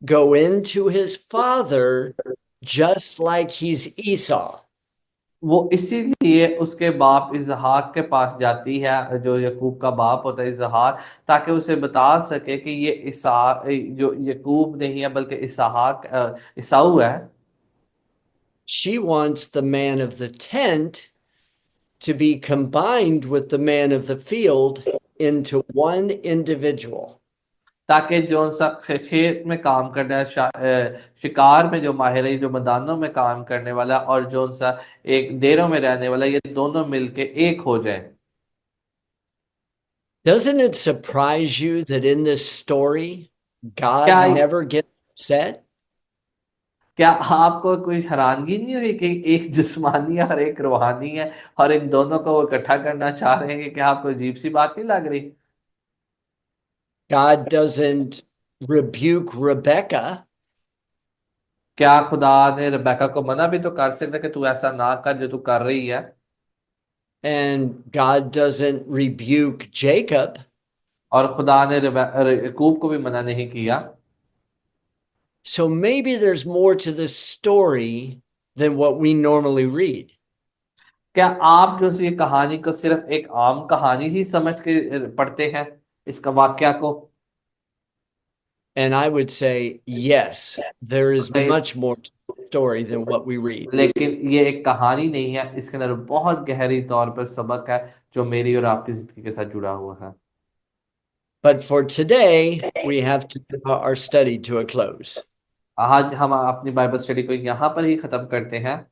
go into his father just like he's Esau. वो इसीलिए उसके बाप इजहाक के पास जाती है, जो यकूब का बाप होता है इजहाक, ताकि उसे बता सके कि ये इसा जो यकूब नहीं है बल्कि इसहाक ईसाऊ है। She wants the man of the tent to be combined with the man of the field into one individual. ताकि जो सा खेत में काम करने वाला, शिकार में जो माहिर है, जो मैदानों में काम करने वाला और जो सा एक डेरों में रहने वाला, ये दोनों मिलके एक हो जाए। Doesn't it surprise you that in this story, God क्या never gets upset? क्या आपको कोई हैरानगी नहीं हुई कि एक जिस्मानी है और एक रूहानी है, और इन दोनों को वो इकट्ठा करना चाह रहे हैं? कि क्या आपको अजीब सी बात नहीं लग रही? God doesn't rebuke Rebecca, क्या खुदा ने रबेका को मना भी तो कर सकता कि तू ऐसा ना कर जो तू कर रही है? and God doesn't rebuke Jacob. और खुदा ने यकूब को भी मना नहीं किया। So maybe there's more to this story than what we normally read. क्या आप जो सी कहानी को सिर्फ एक आम कहानी ही समझ के पढ़ते हैं, इसका वाक्या को? And I would say, yes, there is नहीं, much more to the story than what we read. लेकिन ये एक कहानी नहीं है, इसके अंदर बहुत गहरी तौर पर सबक है जो मेरी और आपकी जिंदगी के साथ जुड़ा हुआ है। But for today, we have to draw our study to a close. आज हम अपनी बाइबल स्टडी को यहाँ पर ही खत्म करते हैं,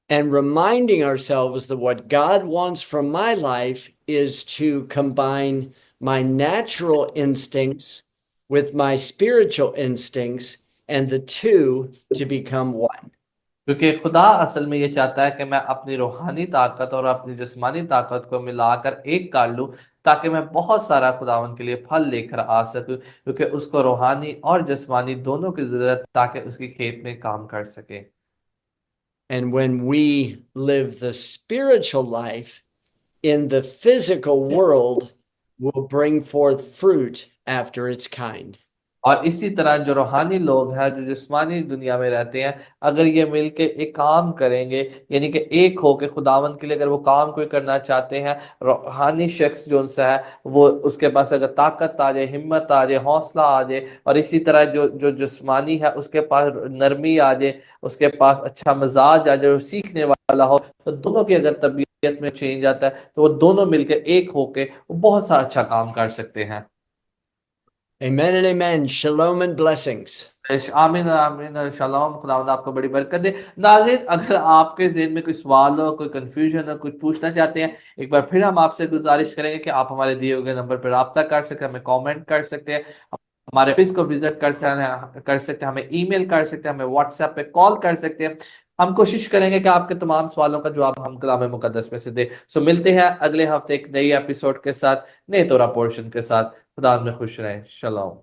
And reminding ourselves that what God wants from my life is to combine my natural instincts with my spiritual instincts and the two to become one. क्योंकि खुदा असल में ये चाहता है कि मैं अपनी रूहानी ताकत और अपनी जिस्मानी ताकत को मिलाकर एक कर लूं, ताकि मैं बहुत सारा खुदावन के लिए फल लेकर आ सकूं, क्योंकि उसको रूहानी और जिस्मानी दोनों की जरूरत है, ताकि उसकी खेत में काम कर सके। And when we live the spiritual life in the physical world, will bring forth fruit after its kind. और इसी तरह जो रूहानी लोग हैं, जो जिस्मानी दुनिया में रहते हैं, अगर ये मिलके एक काम करेंगे, यानी कि एक हो के खुदावन के लिए अगर वो काम कोई करना चाहते हैं, रूहानी शख्स जो उनसे है, वो उसके पास अगर ताकत आ जाए, हिम्मत आ जाए, हौसला आ जाए, और इसी तरह जो जो जिस्मानी है उसके पास नरमी आ जाए, उसके पास अच्छा मिजाज आ जाए, सीखने वाला हो, तो दोनों की अगर तबीयत में चेंज आता है, तो वो दोनों मिलकर एक होके वो बहुत सा अच्छा काम कर सकते हैं। Amen and amen. Shalom and blessings. आमीन आमीन, शालोम, खुदावंद आपको बड़ी बरकत दे। नाज़रीन, अगर आपके ज़हन में कोई सवाल हो, कोई कंफ्यूजन हो, कुछ पूछना चाहते हैं, एक बार फिर हम आपसे गुजारिश करेंगे कि आप हमारे दिए हुए नंबर पर राब्ता कर सकते हैं, हमें कमेंट कर सकते हैं, हमारे ऑफिस को विजिट कर सकते हैं, हमें ईमेल कर सकते हैं, हमें व्हाट्सएप पे कॉल कर सकते हैं। हम कोशिश करेंगे कि आपके तमाम सवालों का जवाब हम कलाम मुकद्दस में से दे। सो मिलते हैं अगले हफ्ते एक नई एपिसोड के साथ, नए तोरा पोर्शन के साथ। खुदा में खुश रहें। शलोम।